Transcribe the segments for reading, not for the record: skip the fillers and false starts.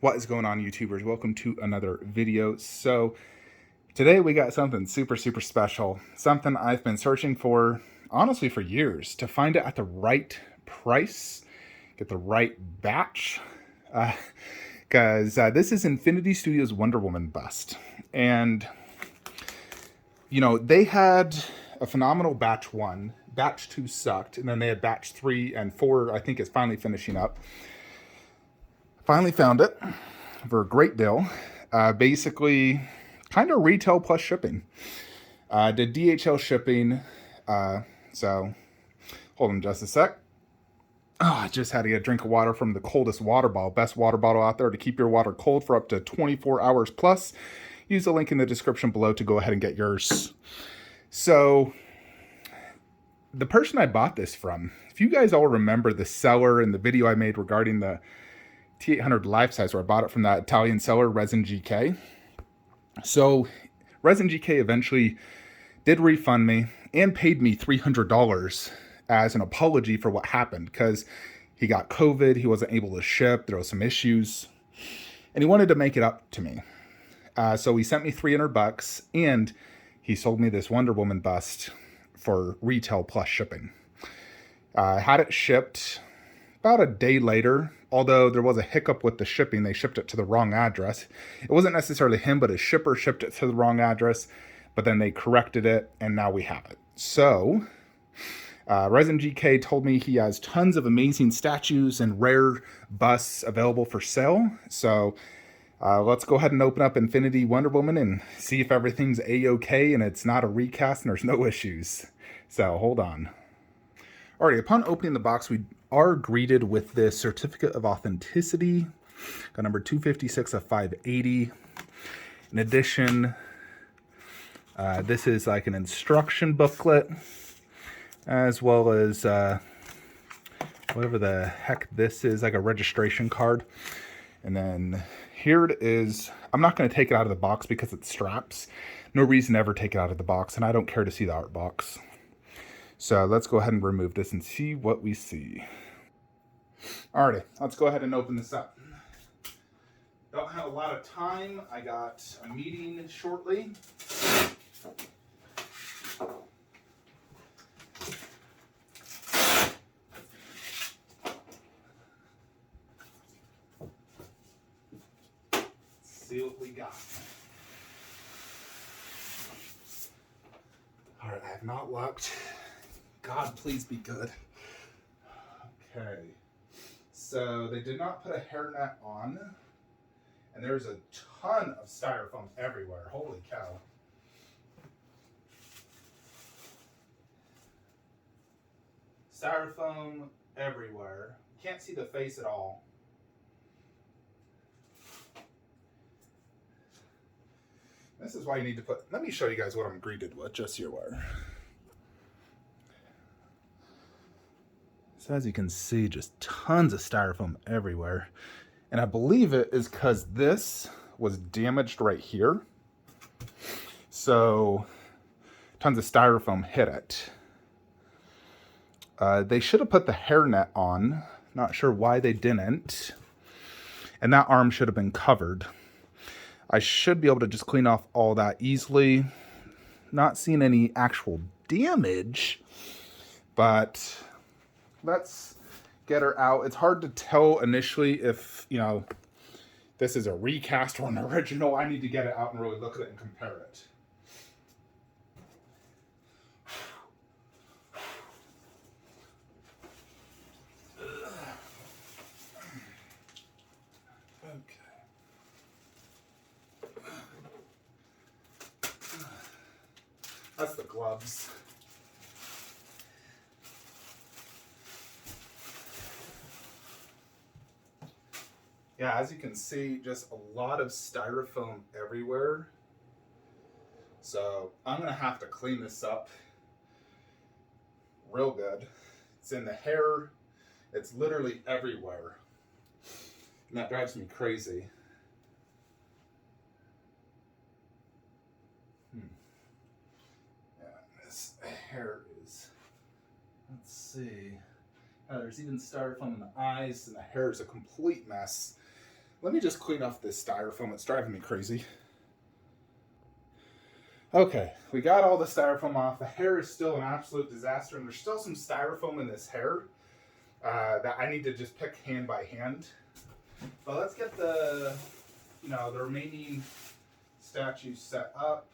What is going on, YouTubers? Welcome to another video. So today we got something super special, something I've been searching for honestly for years, to find it at the right price, get the right batch, because this is Infinity Studios Wonder Woman bust. And you know, they had a phenomenal batch 1, batch 2 sucked, and then they had batch 3 and 4 I think is finally finishing up. Finally found it for a great deal. Basically, kind of retail plus shipping. Did DHL shipping. So, hold on just a sec. Oh, I just had to get a drink of water from the coldest water bottle. Best water bottle out there to keep your water cold for up to 24 hours plus. Use the link in the description below to go ahead and get yours. So, the person I bought this from, if you guys all remember the seller in the video I made regarding the T800 life size, where I bought it from that Italian seller, Resin GK. So Resin GK eventually did refund me and paid me $300 as an apology for what happened, because he got COVID, he wasn't able to ship, there was some issues, and he wanted to make it up to me. So he sent me $300 and he sold me this Wonder Woman bust for retail plus shipping. Had it shipped about a day later, although there was a hiccup with the shipping. They shipped it to the wrong address. It wasn't necessarily him, but his shipper shipped it to the wrong address, but then they corrected it, and now we have it. So, Resin GK told me he has tons of amazing statues and rare busts available for sale. So, let's go ahead and open up Infinity Wonder Woman and see if everything's A-okay and it's not a recast and there's no issues. So, hold on. Alrighty, upon opening the box, we are greeted with this certificate of authenticity. Got number 256 of 580. In addition, this is like an instruction booklet, as well as whatever the heck this is, like a registration card. And then here it is. I'm not going to take it out of the box because it straps. No reason to ever take it out of the box, and I don't care to see the art box. So let's go ahead and remove this and see what we see. Alrighty, let's go ahead and open this up. Don't have a lot of time. I got a meeting shortly. Let's see what we got. Alright, I have not looked. God, please be good. Okay. So they did not put a hairnet on, and there's a ton of styrofoam everywhere. Holy cow. Styrofoam everywhere. Can't see the face at all. This is why you need to put, let me show you guys what I'm greeted with, just so you're aware. So as you can see, just tons of styrofoam everywhere. And I believe it is because this was damaged right here. So tons of styrofoam hit it. They should have put the hairnet on. Not sure why they didn't. And that arm should have been covered. I should be able to just clean off all that easily. Not seeing any actual damage, but let's get her out. It's hard to tell initially if, you know, this is a recast or an original. I need to get it out and really look at it and compare it. That's the gloves. Yeah, as you can see, just a lot of styrofoam everywhere. So I'm gonna have to clean this up real good. It's in the hair. It's literally everywhere. And that drives me crazy. Yeah, this hair is, let's see. There's even styrofoam in the eyes, and the hair is a complete mess. Let me just clean off this styrofoam. It's driving me crazy. Okay, we got all the styrofoam off. The hair is still an absolute disaster, and there's still some styrofoam in this hair that I need to just pick hand by hand. But let's get the remaining statues set up.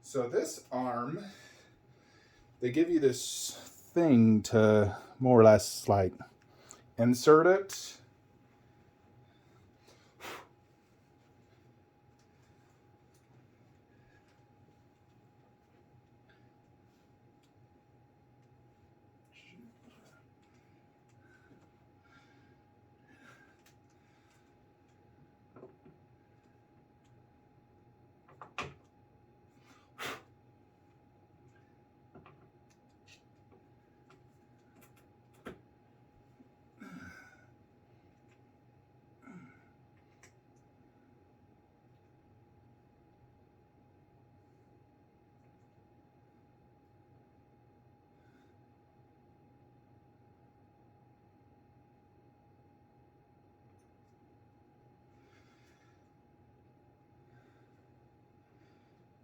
So this arm, they give you this thing to more or less like insert it.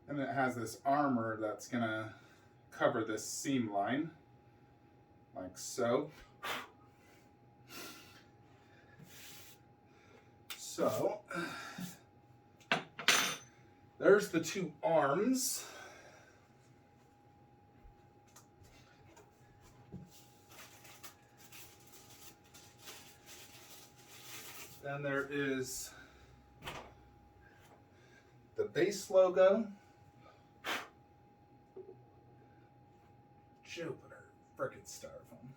And it has this armor that's gonna cover this seam line, like so. So, there's the two arms. Then there is the base logo. Jupiter, frickin' styrofoam.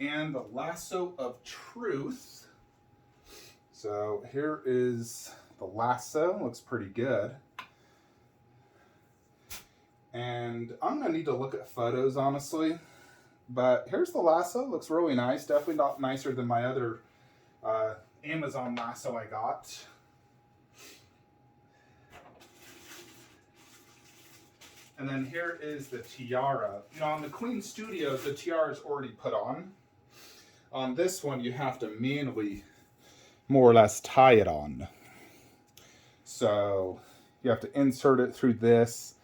And the lasso of truth. So here is the lasso, looks pretty good. And I'm gonna need to look at photos, honestly. But here's the lasso, looks really nice. Definitely not nicer than my other Amazon lasso I got. And then here is the tiara. You know, on the Queen Studios, the tiara is already put on. On this one, you have to manually, more or less, tie it on. So you have to insert it through this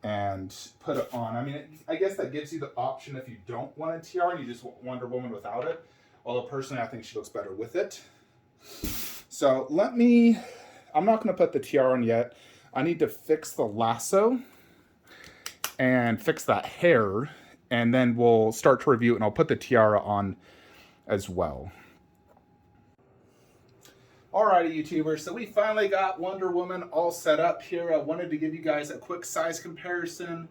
and put it on. I mean, I guess that gives you the option if you don't want a tiara and you just want Wonder Woman without it. Although personally, I think she looks better with it. So I'm not gonna put the tiara on yet. I need to fix the lasso and fix that hair, and then we'll start to review it, and I'll put the tiara on as well. Alrighty, YouTubers, so we finally got Wonder Woman all set up here. I wanted to give you guys a quick size comparison.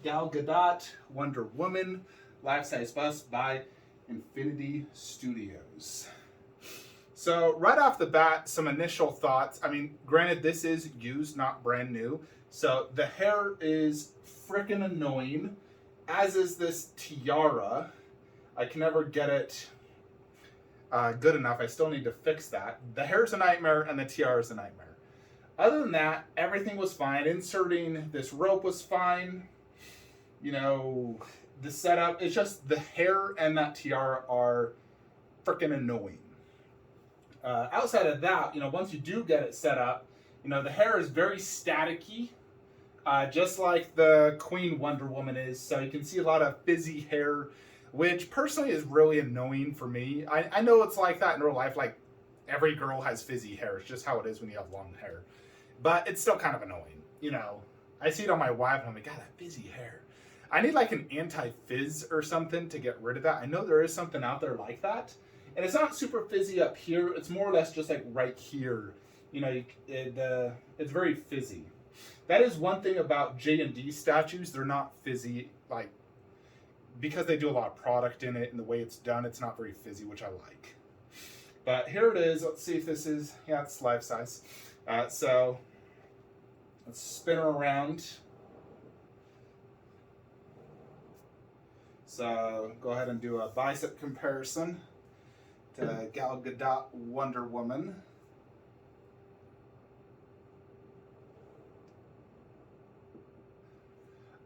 Gal Gadot, Wonder Woman, life-size bust by Infinity Studios. So right off the bat, some initial thoughts. I mean, granted, this is used, not brand new. So the hair is freaking annoying, as is this tiara. I can never get it good enough. I still need to fix that. The hair's a nightmare and the tiara is a nightmare. Other than that, everything was fine. Inserting this rope was fine. You know, the setup, it's just the hair and that tiara are freaking annoying. Outside of that, you know, once you do get it set up, you know, the hair is very staticky, just like the Queen Wonder Woman is. So you can see a lot of fizzy hair, which personally is really annoying for me. I know it's like that in real life. Like, every girl has fizzy hair. It's just how it is when you have long hair. But it's still kind of annoying, you know. I see it on my wife and I'm like, God, that fizzy hair. I need like an anti-fizz or something to get rid of that. I know there is something out there like that. And it's not super fizzy up here. It's more or less just like right here. You know, it's very fizzy. That is one thing about J&D statues. They're not fizzy, like, because they do a lot of product in it and the way it's done, it's not very fizzy, which I like. But here it is. Let's see if this is, yeah, it's life size. So let's spin her around. So go ahead and do a bicep comparison to Gal Gadot Wonder Woman.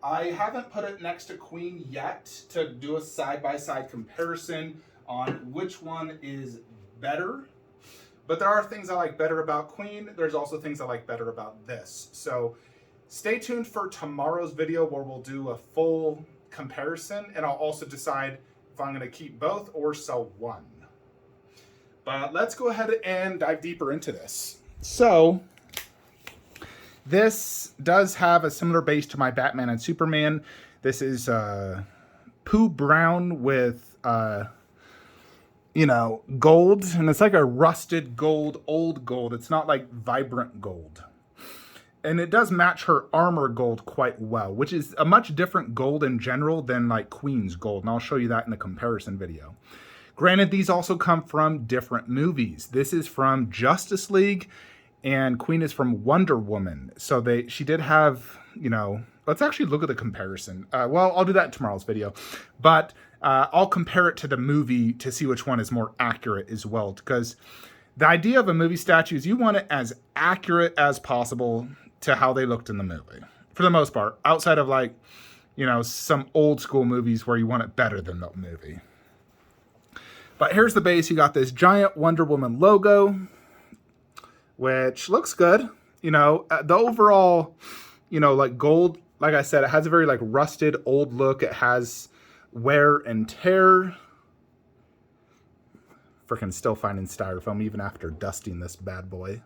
I haven't put it next to Queen yet to do a side-by-side comparison on which one is better. But there are things I like better about Queen. There's also things I like better about this. So stay tuned for tomorrow's video where we'll do a full comparison, and I'll also decide if I'm going to keep both or sell one. But let's go ahead and dive deeper into this. So this does have a similar base to my Batman and Superman. This is poo brown with gold, and it's like a rusted gold, old gold. It's not like vibrant gold. And it does match her armor gold quite well, which is a much different gold in general than like Queen's gold. And I'll show you that in the comparison video. Granted, these also come from different movies. This is from Justice League and Queen is from Wonder Woman. So she did have, let's actually look at the comparison. Well, I'll do that in tomorrow's video. But I'll compare it to the movie to see which one is more accurate as well. Because the idea of a movie statue is you want it as accurate as possible to how they looked in the movie. For the most part. Outside of some old school movies where you want it better than the movie. But here's the base. You got this giant Wonder Woman logo, which looks good. The overall, gold, like I said, it has a very rusted old look. It has wear and tear. Freaking still finding styrofoam even after dusting this bad boy.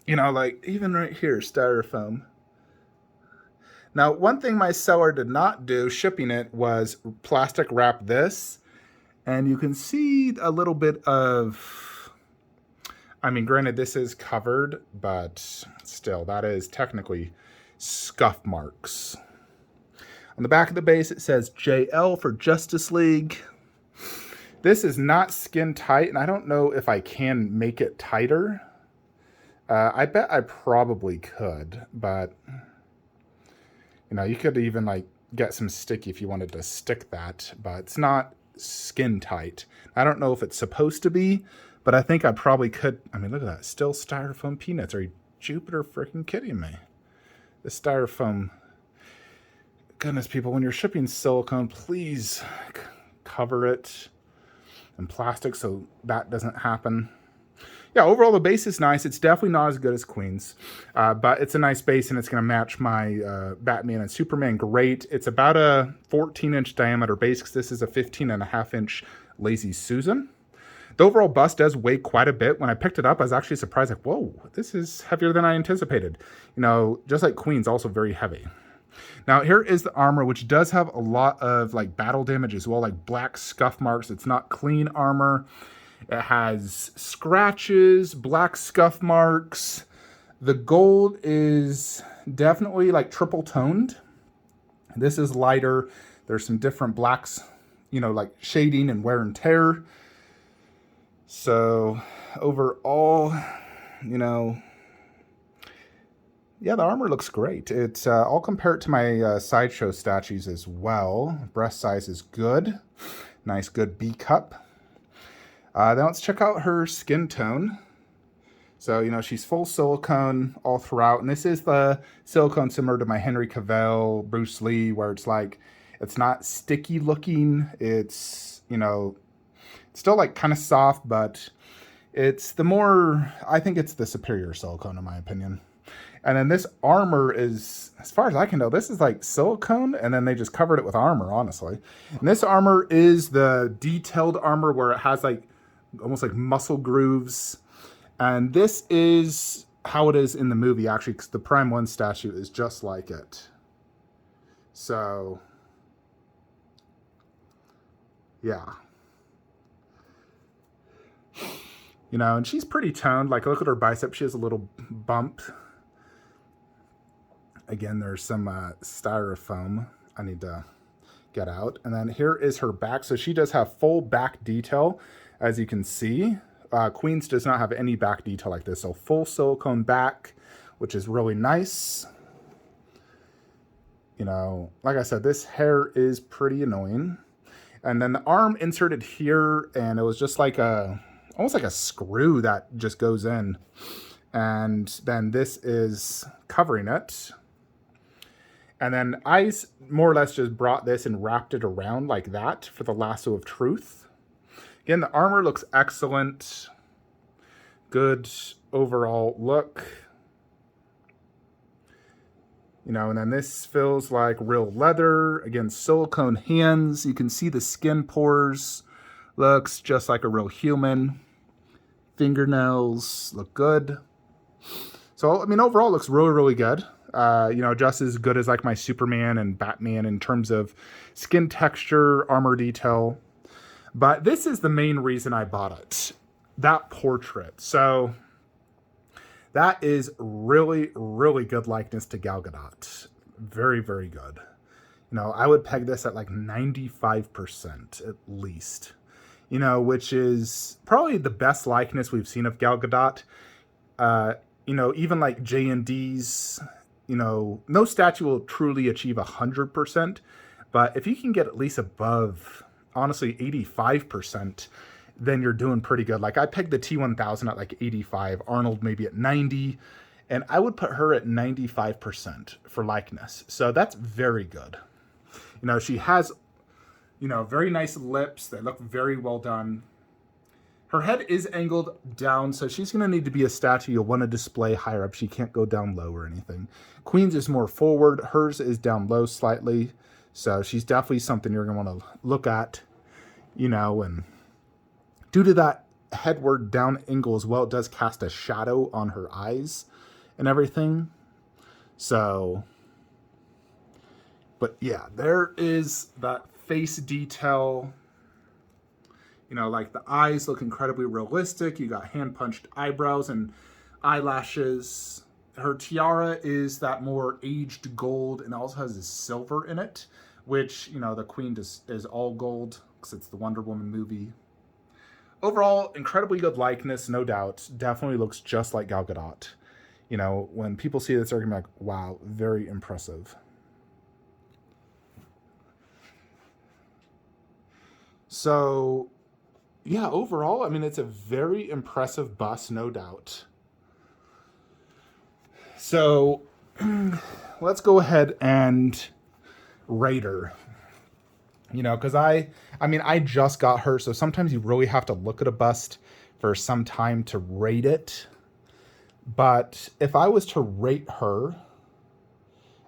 Even right here, styrofoam. Now, one thing my seller did not do shipping it was plastic wrap this. And you can see a little bit of, granted this is covered, but still, that is technically scuff marks. On the back of the base, it says JL for Justice League. This is not skin tight, and I don't know if I can make it tighter. I bet I probably could, but you could even get some sticky if you wanted to stick that, but it's not skin tight. I don't know if it's supposed to be, but I think I probably could. Look at that. Still styrofoam peanuts. Are you Jupiter freaking kidding me? The styrofoam. Goodness, people, when you're shipping silicone, please cover it in plastic so that doesn't happen. Yeah, overall the base is nice. It's definitely not as good as Queen's, but it's a nice base and it's going to match my Batman and Superman great. It's about a 14-inch diameter base because this is a 15.5-inch Lazy Susan. The overall bust does weigh quite a bit. When I picked it up, I was actually surprised, whoa, this is heavier than I anticipated. Just like Queen's, also very heavy. Now, here is the armor, which does have a lot of battle damage as well, like black scuff marks. It's not clean armor. It has scratches, black scuff marks. The gold is definitely triple toned. This is lighter. There's some different blacks, shading and wear and tear. So overall, yeah, the armor looks great. I'll compare it to my Sideshow statues as well. Breast size is good. Nice, good B cup. Then let's check out her skin tone. So, she's full silicone all throughout. And this is the silicone similar to my Henry Cavill, Bruce Lee, where it's not sticky looking. It's, still kind of soft, but it's I think it's the superior silicone in my opinion. And then this armor is, as far as I can tell, this is silicone, and then they just covered it with armor, honestly. And this armor is the detailed armor where it has almost muscle grooves. And this is how it is in the movie, actually, because the Prime 1 statue is just like it. So, yeah. And she's pretty toned. Look at her bicep. She has a little bump. Again, there's some styrofoam. I need to get out. And then here is her back. So she does have full back detail, as you can see. Queens does not have any back detail like this. So full silicone back, which is really nice. You know, like I said, this hair is pretty annoying. And then the arm inserted here, and it was just like almost like a screw that just goes in. And then this is covering it. And then I more or less just brought this and wrapped it around like that for the lasso of truth. Again, the armor looks excellent. Good overall look. You know, and then this feels like real leather. Again, silicone hands. You can see the skin pores. Looks just like a real human. Fingernails look good. So, I mean, overall it looks really, really good. You know, just as good as like my Superman and Batman in terms of skin texture, armor detail. But this is the main reason I bought it. That portrait. So that is really, really good likeness to Gal Gadot. Very, very good. You know, I would peg this at like 95% at least. You know, which is probably the best likeness we've seen of Gal Gadot. You know, even like J&D's, you know, no statue will truly achieve 100%. But if you can get at least above, honestly, 85%, then you're doing pretty good. Like I pegged the T1000 at like 85, Arnold maybe at 90, and I would put her at 95% for likeness. So that's very good. You know, she has, you know, very nice lips. They look very well done. Her head is angled down, so she's going to need to be a statue you'll want to display higher up. She can't go down low or anything. Queen's is more forward. Hers is down low slightly. So she's definitely something you're going to want to look at, you know, and due to that headward down angle as well, it does cast a shadow on her eyes and everything. So, but yeah, there is that face detail. You know, like the eyes look incredibly realistic. You got hand-punched eyebrows and eyelashes. Her tiara is that more aged gold and also has this silver in it, which, you know, the Queen is all gold because it's the Wonder Woman movie. Overall, incredibly good likeness, no doubt. Definitely looks just like Gal Gadot. You know, when people see this, they're going to be like, wow, very impressive. So, yeah, overall, I mean, it's a very impressive bust, no doubt. So, let's go ahead and rate her. You know, because I mean, I just got her, so sometimes you really have to look at a bust for some time to rate it. But if I was to rate her,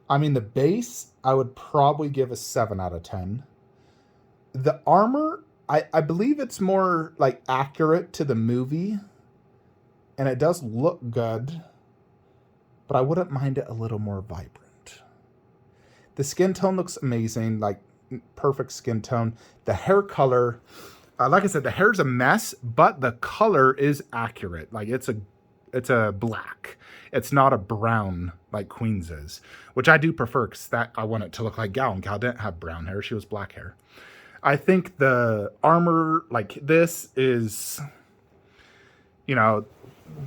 I mean, the base, I would probably give a 7 out of 10. The armor, I believe it's more like accurate to the movie, and it does look good, but I wouldn't mind it a little more vibrant. The skin tone looks amazing, like perfect skin tone. The hair color, like I said, the hair's a mess, but the color is accurate. Like it's a black. It's not a brown like Queen's is, which I do prefer because that I want it to look like Gal, and Gal didn't have brown hair. She was black hair. I think the armor like this is, you know,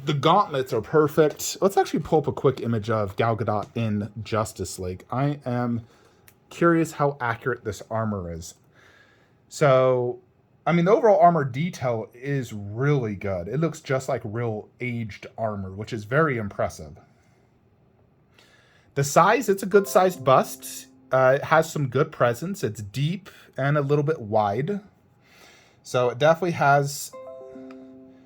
the gauntlets are perfect. Let's actually pull up a quick image of Gal Gadot in Justice League. I am curious how accurate this armor is. So, I mean, the overall armor detail is really good. It looks just like real aged armor, which is very impressive. The size, it's a good sized bust. It has some good presence. It's deep and a little bit wide. So it definitely has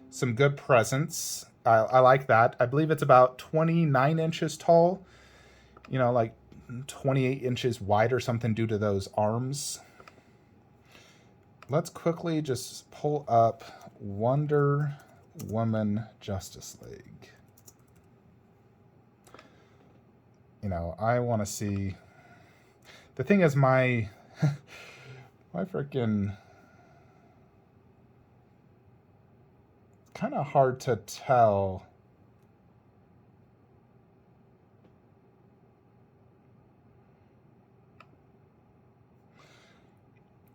some good presence. I like that. I believe it's about 29 inches tall. You know, like 28 inches wide or something due to those arms. Let's quickly just pull up Wonder Woman Justice League. You know, I want to see... The thing is, my freaking... Kind of hard to tell.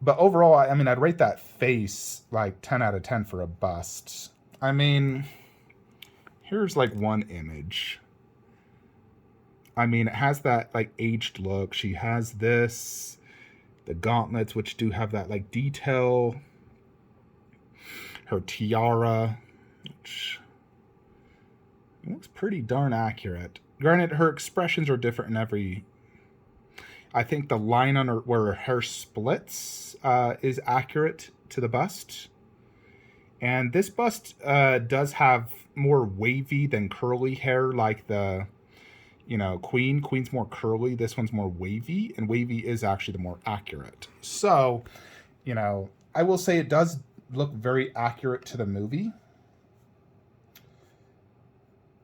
But overall, I mean, I'd rate that face like 10 out of 10 for a bust. I mean, here's like one image. I mean, it has that like aged look. She has this, the gauntlets, which do have that like detail. Her tiara, which looks pretty darn accurate. Granted, her expressions are different in every. I think the line on her where her hair splits is accurate to the bust. And this bust does have more wavy than curly hair, like the, Queen. Queen's more curly. This one's more wavy, and wavy is actually the more accurate. So, I will say it does look very accurate to the movie.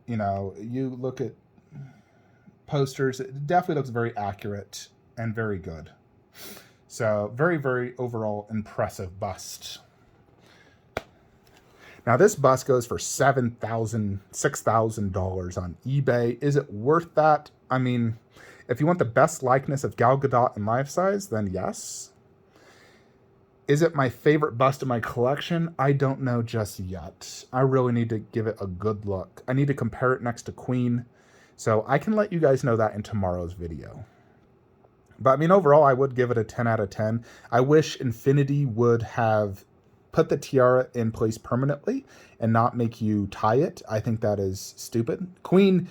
You look at posters, it definitely looks very accurate and very good. So very, very overall impressive bust. Now this bust goes for $7,000, $6,000 on eBay. Is it worth that? I mean, if you want the best likeness of Gal Gadot in life size, then yes. Is it my favorite bust in my collection? I don't know just yet. I really need to give it a good look. I need to compare it next to Queen. So I can let you guys know that in tomorrow's video. But I mean, overall, I would give it a 10 out of 10. I wish Infinity would have put the tiara in place permanently and not make you tie it. I think that is stupid. Queen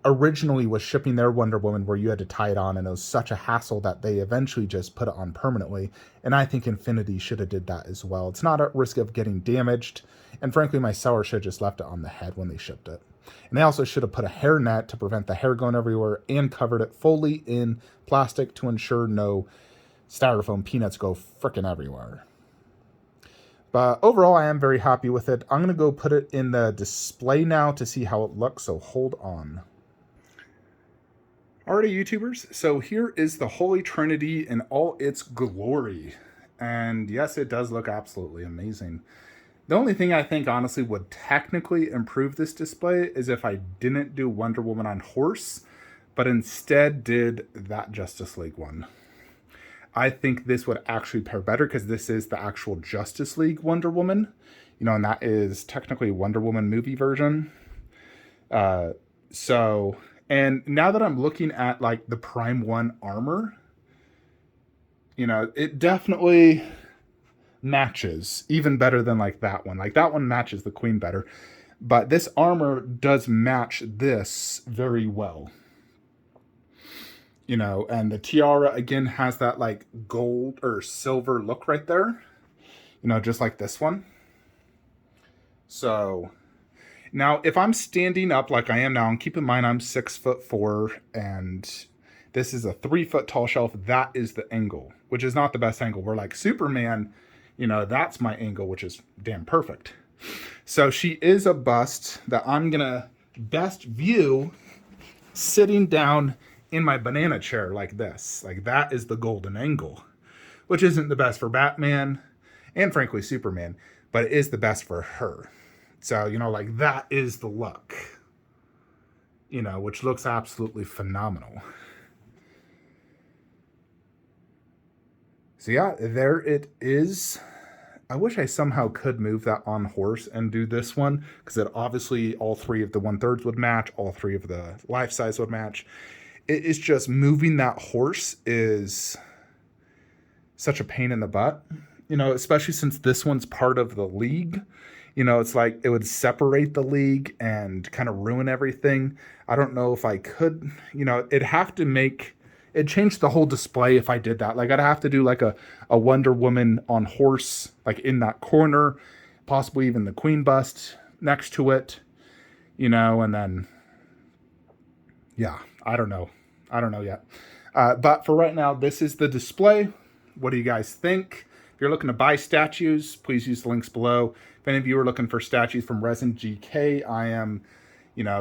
originally was shipping their Wonder Woman where you had to tie it on, and it was such a hassle that they eventually just put it on permanently. And I think Infinity should have did that as well. It's not at risk of getting damaged. And frankly, my seller should have just left it on the head when they shipped it. And they also should have put a hair net to prevent the hair going everywhere and covered it fully in plastic to ensure no styrofoam peanuts go frickin' everywhere. But overall, I am very happy with it. I'm going to go put it in the display now to see how it looks, so hold on. Alrighty, YouTubers, so here is the Holy Trinity in all its glory. And yes, it does look absolutely amazing. The only thing I think, honestly, would technically improve this display is if I didn't do Wonder Woman on horse, but instead did that Justice League one. I think this would actually pair better because this is the actual Justice League Wonder Woman, and that is technically Wonder Woman movie version. And now that I'm looking at like the Prime 1 armor, it definitely matches even better than like that one. Like that one matches the Queen better, but this armor does match this very well. And the tiara again has that like gold or silver look right there, just like this one. So now if I'm standing up like I am now, and keep in mind I'm 6'4" and this is a 3 foot tall shelf, that is the angle, which is not the best angle. We're like Superman, that's my angle, which is damn perfect. So she is a bust that I'm gonna best view sitting down in my banana chair like this. Like that is the golden angle, which isn't the best for Batman and frankly Superman, but it is the best for her. So, like that is the look, which looks absolutely phenomenal. So yeah, there it is. I wish I somehow could move that on horse and do this one, because it obviously all three of the 1/3 would match, all three of the life size would match. It is just moving that horse is such a pain in the butt, especially since this one's part of the league. It's like it would separate the league and kind of ruin everything. I don't know if I could, it'd have to make it change the whole display if I did that. Like I'd have to do like a Wonder Woman on horse, like in that corner, possibly even the Queen bust next to it, and then, yeah, I don't know yet. But for right now, this is the display. What do you guys think? If you're looking to buy statues, please use the links below. If any of you are looking for statues from Resin GK, I am,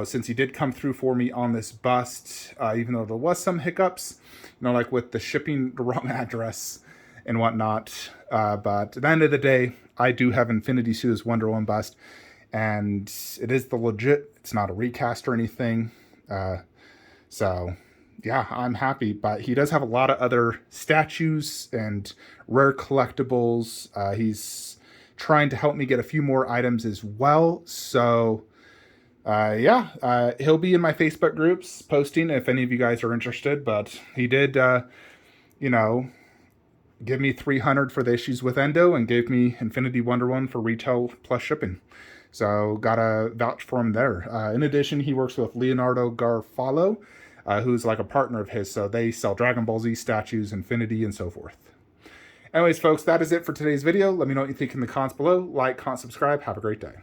since he did come through for me on this bust, even though there was some hiccups, like with the shipping the wrong address and whatnot. But at the end of the day, I do have Infinity Suit's Wonder Woman bust, and it is the legit. It's not a recast or anything. So yeah, I'm happy. But he does have a lot of other statues and rare collectibles. He's trying to help me get a few more items as well. So yeah, he'll be in my Facebook groups posting if any of you guys are interested. But he did, you know, give me 300 for the issues with Endo and gave me Infinity Wonder Woman for retail plus shipping. So got a vouch for him there. In addition, he works with Leonardo Garofalo, who's like a partner of his. So they sell Dragon Ball Z statues, Infinity, and so forth. Anyways, folks, that is it for today's video. Let me know what you think in the comments below. Like, comment, subscribe. Have a great day.